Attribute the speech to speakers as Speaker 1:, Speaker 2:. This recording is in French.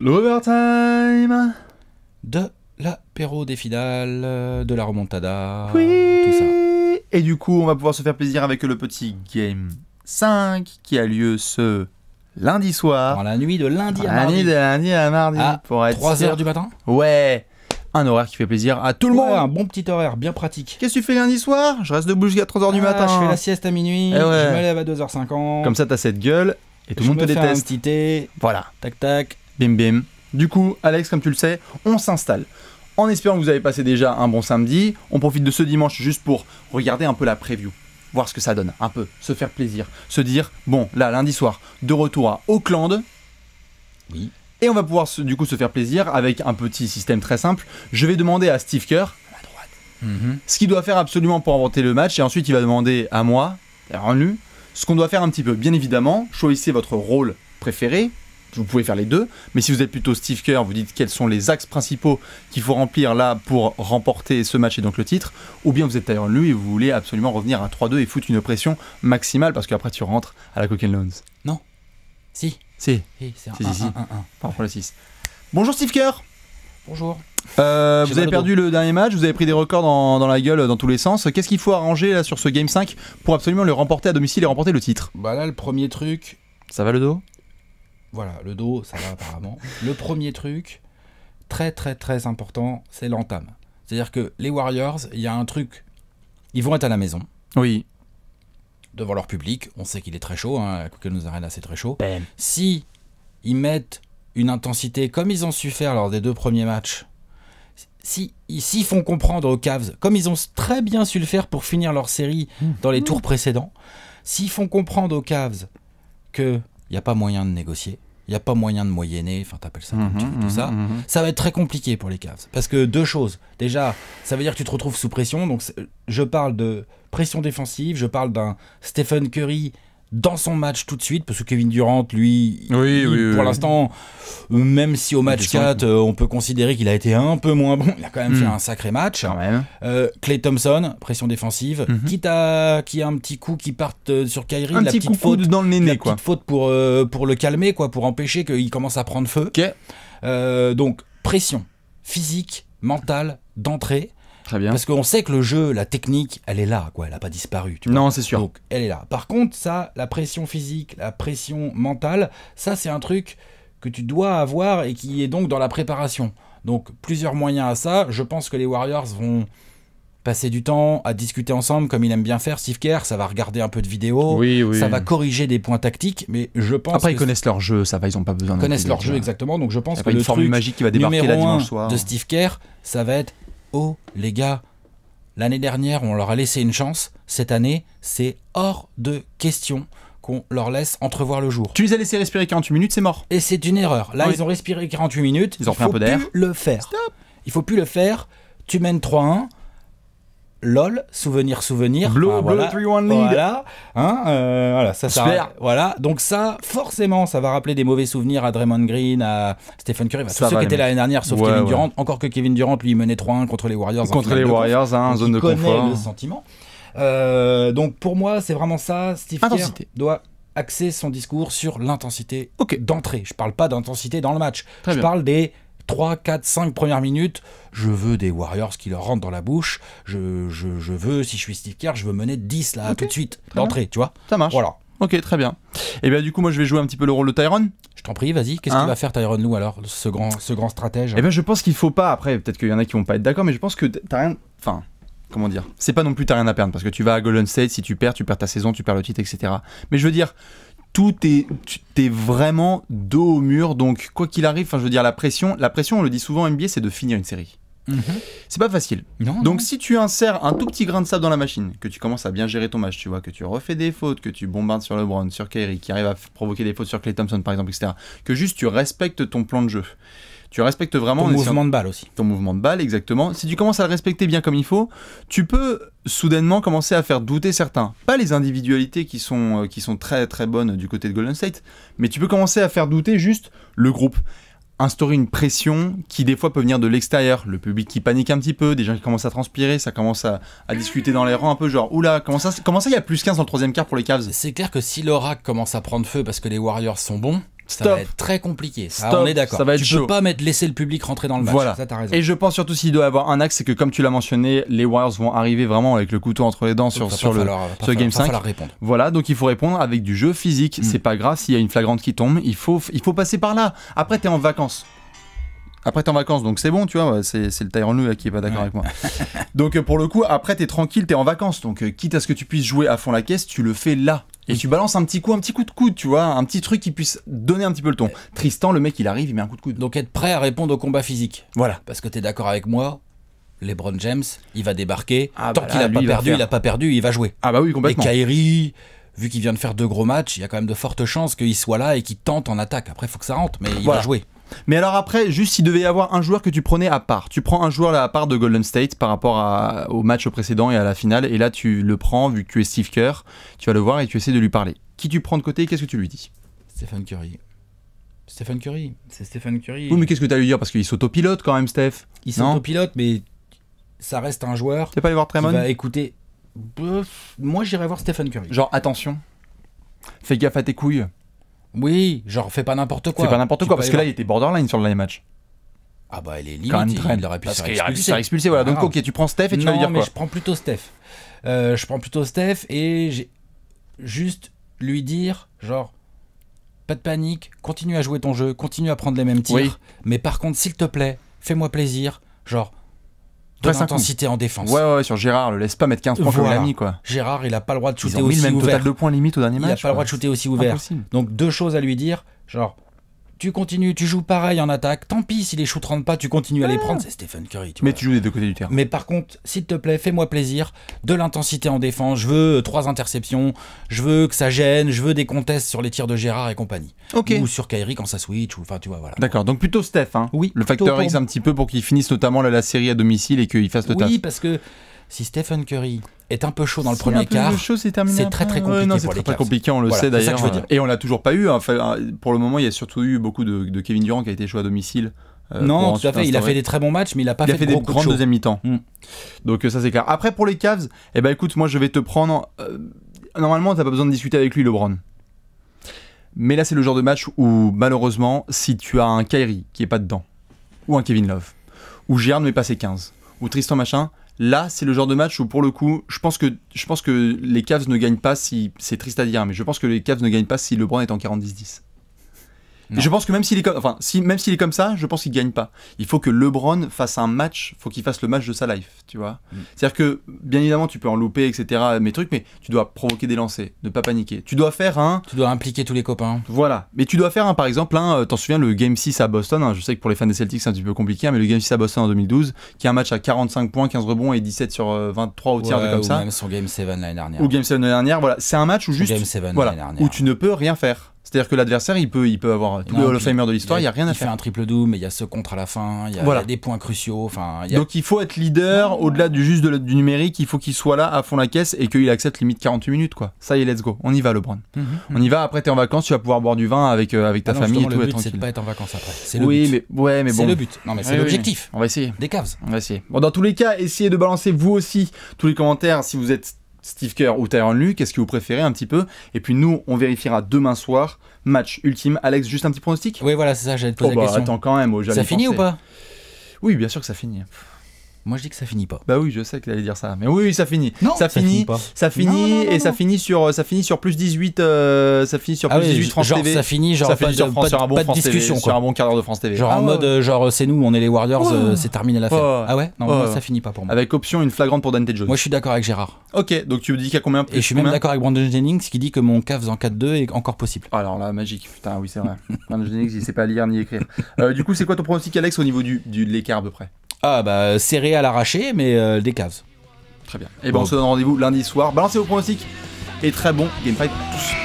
Speaker 1: L'overtime
Speaker 2: de l'apéro des finales, de la remontada,
Speaker 1: oui.
Speaker 2: tout ça.
Speaker 1: Et du coup, on va pouvoir se faire plaisir avec le petit Game 5 qui a lieu ce lundi soir.
Speaker 2: Dans la nuit de lundi à
Speaker 1: mardi.
Speaker 2: mardi.
Speaker 1: De lundi à mardi.
Speaker 2: À
Speaker 1: pour être
Speaker 2: 3h du matin.
Speaker 1: Ouais. Un horaire qui fait plaisir à tout le monde.
Speaker 2: Un bon petit horaire, bien pratique.
Speaker 1: Qu'est-ce que tu fais lundi soir? Je reste debout jusqu'à 3h du matin.
Speaker 2: Je fais la sieste à minuit,
Speaker 1: ouais.
Speaker 2: Je me lève à 2h50.
Speaker 1: Comme ça, t'as cette gueule et tout le monde te
Speaker 2: Je me fais
Speaker 1: déteste.
Speaker 2: un petit thé.
Speaker 1: Voilà.
Speaker 2: Tac tac.
Speaker 1: Bim bim. Du coup, Alex, comme tu le sais, on s'installe. En espérant que vous avez passé déjà un bon samedi, on profite de ce dimanche juste pour regarder un peu la preview, voir ce que ça donne, un peu, se faire plaisir, se dire, bon, là, lundi soir, de retour à Auckland.
Speaker 2: Oui.
Speaker 1: Et on va pouvoir du coup se faire plaisir avec un petit système très simple. Je vais demander à Steve Kerr, à droite, ce qu'il doit faire absolument pour inventer le match, et ensuite il va demander à moi, lui, ce qu'on doit faire un petit peu. Bien évidemment, choisissez votre rôle préféré. Vous pouvez faire les deux, mais si vous êtes plutôt Steve Kerr, vous dites quels sont les axes principaux qu'il faut remplir là pour remporter ce match et donc le titre, ou bien vous êtes Tyronn Lue et vous voulez absolument revenir à 3-2 et foutre une pression maximale parce qu'après tu rentres à la Cock & Loans.
Speaker 2: Non. Si.
Speaker 1: Si.
Speaker 2: C'est un
Speaker 1: Si.
Speaker 2: 1-1-1-1.
Speaker 1: Par rapport à la 6. Bonjour Steve Kerr.
Speaker 2: Bonjour.
Speaker 1: Vous avez perdu le dernier match, vous avez pris des records dans la gueule dans tous les sens. Qu'est-ce qu'il faut arranger là sur ce Game 5 pour absolument le remporter à domicile et remporter le titre?
Speaker 2: Bah là, le premier truc...
Speaker 1: Ça va le dos?
Speaker 2: Voilà, le dos, ça va apparemment. Le premier truc, très très très important, c'est l'entame. C'est-à-dire que les Warriors, il y a un truc, ils vont être à la maison.
Speaker 1: Oui.
Speaker 2: Devant leur public, on sait qu'il est très chaud, hein, à Cock & Loans Arena c'est très chaud.
Speaker 1: Bam.
Speaker 2: Si ils mettent une intensité comme ils ont su faire lors des 2 premiers matchs, s'ils font comprendre aux Cavs, comme ils ont très bien su le faire pour finir leur série dans les tours précédents, s'ils font comprendre aux Cavs qu'il n'y a pas moyen de négocier, il n'y a pas moyen de moyenner, enfin t'appelles ça comme tu veux, tout ça, ça va être très compliqué pour les Cavs. Parce que 2 choses. Déjà, ça veut dire que tu te retrouves sous pression. Donc je parle de pression défensive, je parle d'un Stephen Curry dans son match tout de suite, parce que Kevin Durant, lui, pour l'instant, même si au match 4, on peut considérer qu'il a été un peu moins bon, il a quand même fait un sacré match. Klay Thompson, pression défensive, quitte à qu'il y ait un petit coup qui parte sur Kyrie,
Speaker 1: un petit coup faute dans le néné,
Speaker 2: petite faute pour le calmer, quoi, pour empêcher qu'il commence à prendre feu. Donc, pression physique, mentale, d'entrée.
Speaker 1: Très bien.
Speaker 2: Parce qu'on sait que le jeu, la technique, elle est là, quoi. Elle n'a pas disparu.
Speaker 1: Non, c'est sûr.
Speaker 2: Donc, elle est là. Par contre, ça, la pression physique, la pression mentale, ça, c'est un truc que tu dois avoir et qui est donc dans la préparation. Donc, plusieurs moyens à ça. Je pense que les Warriors vont passer du temps à discuter ensemble, comme il aime bien faire, Steve Kerr. Ça va regarder un peu de vidéos. Ça va corriger des points tactiques. Mais je pense
Speaker 1: Après, ils connaissent leur jeu. Ça va, ils n'ont pas besoin de...
Speaker 2: Ils connaissent leur jeu, exactement. Donc, je pense que
Speaker 1: le
Speaker 2: le
Speaker 1: truc magique qui va débarquer la dimanche soir
Speaker 2: de Steve Kerr, ça va être... Oh, les gars, l'année dernière, on leur a laissé une chance. Cette année, c'est hors de question qu'on leur laisse entrevoir le jour.
Speaker 1: Tu les as laissés respirer 48 minutes, c'est mort.
Speaker 2: Et c'est une erreur. Là, ils ont respiré 48 minutes.
Speaker 1: Ils ont pris un peu d'air.
Speaker 2: Il faut plus le faire.
Speaker 1: Stop.
Speaker 2: Il faut plus le faire. Tu mènes 3-1. LOL, souvenir.
Speaker 1: Blue 3-1 lead.
Speaker 2: Voilà, voilà, ça. Voilà, donc ça, forcément, ça va rappeler des mauvais souvenirs à Draymond Green, à Stephen Curry, tous ceux qui étaient là l'année dernière, sauf Kevin Durant. Encore que Kevin Durant, lui, menait 3-1 contre les Warriors.
Speaker 1: Contre les Warriors, zone de confort.
Speaker 2: Il connaît le sentiment. Donc pour moi, c'est vraiment ça. Steve Kerr doit axer son discours sur l'intensité d'entrée. Je parle pas d'intensité dans le match. Je parle des 3, 4, 5 premières minutes, je veux des Warriors qui leur rentrent dans la bouche. Je veux, si je suis Steve Kerr, je veux mener 10 là tout de suite d'entrée, tu vois.
Speaker 1: Ça marche.
Speaker 2: Voilà.
Speaker 1: Ok, très bien. Et bien du coup, moi je vais jouer un petit peu le rôle de Tyronn.
Speaker 2: Je t'en prie, vas-y. Qu'est-ce qu'il va faire Tyronn Lue alors, ce grand stratège?
Speaker 1: Eh bien je pense qu'il faut pas, après peut-être qu'il y en a qui vont pas être d'accord, mais je pense que t'as rien... Enfin, comment dire? C'est pas non plus t'as rien à perdre, parce que tu vas à Golden State, si tu perds ta saison, tu perds le titre, etc. Mais je veux dire... T'es vraiment dos au mur, donc quoi qu'il arrive, enfin je veux dire la pression, on le dit souvent en NBA, c'est de finir une série. C'est pas facile. Donc si tu insères un tout petit grain de sable dans la machine, que tu commences à bien gérer ton match, tu vois, que tu refais des fautes, que tu bombardes sur LeBron, sur Kyrie, qui arrive à provoquer des fautes sur Klay Thompson par exemple, etc. Que juste tu respectes ton plan de jeu. Tu respectes vraiment
Speaker 2: ton mouvement de balle aussi.
Speaker 1: Ton mouvement de balle, exactement. Si tu commences à le respecter bien comme il faut, tu peux soudainement commencer à faire douter certains. Pas les individualités qui sont très très bonnes du côté de Golden State, mais tu peux commencer à faire douter juste le groupe. Instaurer une pression qui des fois peut venir de l'extérieur, le public qui panique un petit peu, des gens qui commencent à transpirer, ça commence à discuter dans les rangs un peu genre oula, comment ça il y a plus 15 dans le troisième quart pour les Cavs?
Speaker 2: C'est clair que si le rack commence à prendre feu parce que les Warriors sont bons, Ça va être très compliqué. Ça,
Speaker 1: Stop.
Speaker 2: on est d'accord.
Speaker 1: Ça va être
Speaker 2: Tu
Speaker 1: chaud.
Speaker 2: peux pas laisser le public rentrer dans le match.
Speaker 1: Voilà.
Speaker 2: Ça, t'as raison.
Speaker 1: Et je pense surtout s'il doit y avoir un axe, c'est que comme tu l'as mentionné, les Warriors vont arriver vraiment avec le couteau entre les dents sur le Game 5.
Speaker 2: Répondre.
Speaker 1: Voilà, donc il faut répondre avec du jeu physique. C'est pas grave s'il y a une flagrante qui tombe, il faut passer par là. Après, t'es en vacances. Donc c'est bon, tu vois, c'est le Tyronn Lue qui est pas d'accord avec moi. Donc pour le coup, après t'es tranquille, t'es en vacances. Donc quitte à ce que tu puisses jouer à fond la caisse, tu le fais là. Et tu balances un petit coup de coude, tu vois, un petit truc qui puisse donner un petit peu le ton. Tristan, le mec, il arrive, il met un coup de coude.
Speaker 2: Donc être prêt à répondre au combat physique.
Speaker 1: Voilà.
Speaker 2: Parce que t'es d'accord avec moi, LeBron James, il va débarquer.
Speaker 1: Ah
Speaker 2: Tant
Speaker 1: bah
Speaker 2: qu'il
Speaker 1: là,
Speaker 2: a pas
Speaker 1: lui,
Speaker 2: perdu, il a pas perdu, il va jouer.
Speaker 1: Ah bah oui,
Speaker 2: Et
Speaker 1: complètement.
Speaker 2: Kyrie, vu qu'il vient de faire 2 gros matchs, il y a quand même de fortes chances qu'il soit là et qu'il tente en attaque. Après, il faut que ça rentre, mais il
Speaker 1: Voilà.
Speaker 2: va jouer.
Speaker 1: Mais alors après, juste s'il devait y avoir un joueur que tu prenais à part, tu prends un joueur là à part de Golden State par rapport au match précédent et à la finale, et là tu le prends, vu que tu es Steve Kerr, tu vas le voir et tu essaies de lui parler. Qui tu prends de côté et qu'est-ce que tu lui dis?
Speaker 2: Stephen Curry. Stephen Curry. C'est Stephen Curry.
Speaker 1: Oui, mais qu'est-ce que tu as à lui dire? Parce qu'il s'autopilote quand même, Steph.
Speaker 2: Il
Speaker 1: Non,
Speaker 2: s'autopilote, mais ça reste un joueur
Speaker 1: t'es pas allé voir
Speaker 2: qui
Speaker 1: Draymond?
Speaker 2: va écouter. Moi, j'irais voir Stephen Curry.
Speaker 1: Genre, attention, fais gaffe à tes couilles.
Speaker 2: Oui, genre fais pas n'importe quoi.
Speaker 1: Fais pas n'importe
Speaker 2: Tu
Speaker 1: quoi,
Speaker 2: peux
Speaker 1: parce
Speaker 2: aller
Speaker 1: que là
Speaker 2: voir-
Speaker 1: il était borderline sur le dernier match.
Speaker 2: Ah bah elle est limite,
Speaker 1: Quand même
Speaker 2: il
Speaker 1: traîne.
Speaker 2: aurait pu
Speaker 1: Parce
Speaker 2: se
Speaker 1: qu'il
Speaker 2: faire
Speaker 1: aurait pu se
Speaker 2: expulser.
Speaker 1: faire expulser, voilà.
Speaker 2: Ah,
Speaker 1: Donc
Speaker 2: grave.
Speaker 1: ok, tu prends Steph et tu vas lui
Speaker 2: Non,
Speaker 1: dire
Speaker 2: mais
Speaker 1: quoi?
Speaker 2: je prends plutôt Steph. Je prends plutôt Steph et j'ai juste lui dire, genre, pas de panique, continue à jouer ton jeu, continue à prendre les mêmes tirs,
Speaker 1: Oui.
Speaker 2: mais par contre, s'il te plaît, fais-moi plaisir, genre, de
Speaker 1: Presse un coup.
Speaker 2: l'intensité en défense.
Speaker 1: Ouais, sur Gérard, le laisse pas mettre 15 points comme il
Speaker 2: Voilà.
Speaker 1: a mis quoi.
Speaker 2: Gérard, il a pas le droit de
Speaker 1: Ils
Speaker 2: shooter
Speaker 1: ont mis
Speaker 2: aussi
Speaker 1: le même
Speaker 2: ouvert.
Speaker 1: total de points limite au dernier
Speaker 2: Il
Speaker 1: match.
Speaker 2: a pas le droit de shooter aussi ouvert.
Speaker 1: Impossible.
Speaker 2: Donc 2 choses à lui dire, genre, tu continues, tu joues pareil en attaque, tant pis si les shoots rentrent pas, tu continues à les prendre, c'est Stephen Curry.
Speaker 1: Mais
Speaker 2: vois.
Speaker 1: tu joues des deux côtés du terrain.
Speaker 2: Mais par contre, s'il te plaît, fais-moi plaisir, de l'intensité en défense, je veux 3 interceptions, je veux que ça gêne, je veux des contests sur les tirs de Gérard et compagnie.
Speaker 1: Ok.
Speaker 2: Ou sur Kyrie quand ça switch, ou enfin tu vois, voilà.
Speaker 1: D'accord, donc plutôt Steph, hein.
Speaker 2: Oui,
Speaker 1: Le
Speaker 2: plutôt
Speaker 1: facteur
Speaker 2: pour-
Speaker 1: X un petit peu pour qu'il finisse notamment la série à domicile et qu'il fasse le taf.
Speaker 2: Oui, parce que si Stephen Curry est un peu chaud dans le
Speaker 1: Si
Speaker 2: premier
Speaker 1: un peu
Speaker 2: quart,
Speaker 1: le show, c'est terminé
Speaker 2: c'est
Speaker 1: après.
Speaker 2: très compliqué
Speaker 1: non, c'est
Speaker 2: pour les
Speaker 1: très
Speaker 2: Cavs.
Speaker 1: compliqué, on le
Speaker 2: Voilà,
Speaker 1: sait
Speaker 2: c'est ça
Speaker 1: d'ailleurs.
Speaker 2: que je veux dire.
Speaker 1: Et on l'a toujours pas eu. Enfin, pour le moment, il y a surtout eu beaucoup de Kevin Durant qui a été joué à domicile.
Speaker 2: non,
Speaker 1: pour
Speaker 2: tout à
Speaker 1: ensuite
Speaker 2: fait, il a
Speaker 1: instaurer.
Speaker 2: fait des très bons matchs, mais il a pas
Speaker 1: Il a fait des
Speaker 2: gros coups de
Speaker 1: grandes
Speaker 2: chaud.
Speaker 1: deuxième mi-temps.
Speaker 2: Mm.
Speaker 1: Donc ça c'est clair. Après pour les Cavs, eh ben écoute, moi je vais te prendre. Normalement t'as pas besoin de discuter avec lui, LeBron. Mais là c'est le genre de match où malheureusement, si tu as un Kyrie qui est pas dedans, ou un Kevin Love, ou Gérard ne met pas ses 15, ou Tristan machin, là c'est le genre de match où pour le coup, je pense que les Cavs ne gagnent pas si c'est triste à dire, mais je pense que les Cavs ne gagnent pas si LeBron est en 40-10-10. Et
Speaker 2: Non.
Speaker 1: je pense que même s'il est comme, même s'il est comme ça, je pense qu'il gagne pas. Il faut que LeBron fasse un match, faut qu'il fasse le match de sa life, tu vois. C'est-à-dire que bien évidemment tu peux en louper, etc. Mais tu dois provoquer des lancers, ne pas paniquer. Tu dois faire un,
Speaker 2: Tu dois impliquer tous les copains.
Speaker 1: voilà. Mais tu dois faire un, par exemple, t'en souviens le Game 6 à Boston. Je sais que pour les fans des Celtics c'est un petit peu compliqué, mais le Game 6 à Boston en 2012, qui est un match à 45 points, 15 rebonds et 17 sur 23 au tir,
Speaker 2: Ouais,
Speaker 1: comme
Speaker 2: ou
Speaker 1: ça.
Speaker 2: même son Game 7 l'année dernière.
Speaker 1: Ou Game 7 l'année dernière, voilà. C'est un match où
Speaker 2: Son
Speaker 1: juste,
Speaker 2: Game 7
Speaker 1: voilà,
Speaker 2: l'année dernière.
Speaker 1: où tu ne peux rien faire. C'est-à-dire que l'adversaire, il peut avoir tous les
Speaker 2: Non,
Speaker 1: Hall of
Speaker 2: puis
Speaker 1: Famer de l'histoire, il n'y a rien à
Speaker 2: Il fait
Speaker 1: faire.
Speaker 2: un triple double, mais il y a ce contre à la fin, il y a,
Speaker 1: Voilà.
Speaker 2: il y a des points cruciaux. Enfin, il y a...
Speaker 1: Donc il faut être leader, au-delà juste du numérique, il faut qu'il soit là à fond la caisse et qu'il accepte limite 48 minutes quoi. Ça y est, let's go, on y va LeBron. On y va, après t'es en vacances, tu vas pouvoir boire du vin avec ta
Speaker 2: Ah non,
Speaker 1: famille et
Speaker 2: justement,
Speaker 1: tout,
Speaker 2: le
Speaker 1: être
Speaker 2: but, c'est de
Speaker 1: tranquille.
Speaker 2: pas être en vacances après. C'est le
Speaker 1: Oui,
Speaker 2: but.
Speaker 1: mais
Speaker 2: C'est
Speaker 1: bon.
Speaker 2: le but. Non, mais c'est
Speaker 1: Oui,
Speaker 2: l'objectif
Speaker 1: On va essayer.
Speaker 2: des Cavs.
Speaker 1: On va essayer. Bon, dans tous les cas, essayez de balancer vous aussi tous les commentaires si vous êtes Steve Kerr ou Tyronn Lue, qu'est-ce que vous préférez un petit peu. Et puis nous, on vérifiera demain soir, match ultime. Alex, juste un petit pronostic.
Speaker 2: Oui, voilà, c'est ça, j'allais te poser
Speaker 1: Oh
Speaker 2: la
Speaker 1: bah
Speaker 2: question.
Speaker 1: attends quand même,
Speaker 2: Ça finit ou pas?
Speaker 1: Oui, bien sûr que ça finit.
Speaker 2: Moi, je dis que ça finit pas.
Speaker 1: Bah oui, je sais que t'allais dire ça. Mais oui, ça finit.
Speaker 2: Non,
Speaker 1: ça finit.
Speaker 2: pas.
Speaker 1: Ça finit
Speaker 2: Non, non,
Speaker 1: et
Speaker 2: non.
Speaker 1: ça finit sur plus 18 ça finit sur
Speaker 2: Ah
Speaker 1: plus
Speaker 2: oui,
Speaker 1: 18 France
Speaker 2: genre
Speaker 1: TV.
Speaker 2: ça finit, genre
Speaker 1: ça
Speaker 2: pas
Speaker 1: finit sur
Speaker 2: de,
Speaker 1: France,
Speaker 2: pas
Speaker 1: sur
Speaker 2: de-
Speaker 1: un bon
Speaker 2: pas de
Speaker 1: France TV,
Speaker 2: discussion,
Speaker 1: sur
Speaker 2: quoi.
Speaker 1: un bon quart d'heure de France TV.
Speaker 2: Genre
Speaker 1: Ah
Speaker 2: en
Speaker 1: ouais.
Speaker 2: mode, genre c'est nous, on est les Warriors,
Speaker 1: Ouais.
Speaker 2: c'est terminé l'affaire.
Speaker 1: Ouais.
Speaker 2: Ah ouais? Non,
Speaker 1: Ouais.
Speaker 2: moi ça finit pas pour moi.
Speaker 1: Avec option une flagrante pour Dante Jones.
Speaker 2: Moi je suis d'accord avec Gérard.
Speaker 1: Ok, donc tu me dis qu'il y a combien plus
Speaker 2: Et je suis même
Speaker 1: combien
Speaker 2: d'accord avec Brandon Jennings qui dit que mon Cavs en 4-2 est encore possible.
Speaker 1: Alors là, magique. Putain, oui, c'est vrai. Brandon Jennings, il sait pas lire ni écrire. Du coup, c'est quoi ton pronostic, Alex, au niveau de l'écart à peu près?
Speaker 2: Ah bah serré à l'arraché, mais des Cavs.
Speaker 1: Très bien. Et ben, on se donne rendez-vous lundi soir. Balancez vos pronostics et très bon Game Fight à tous.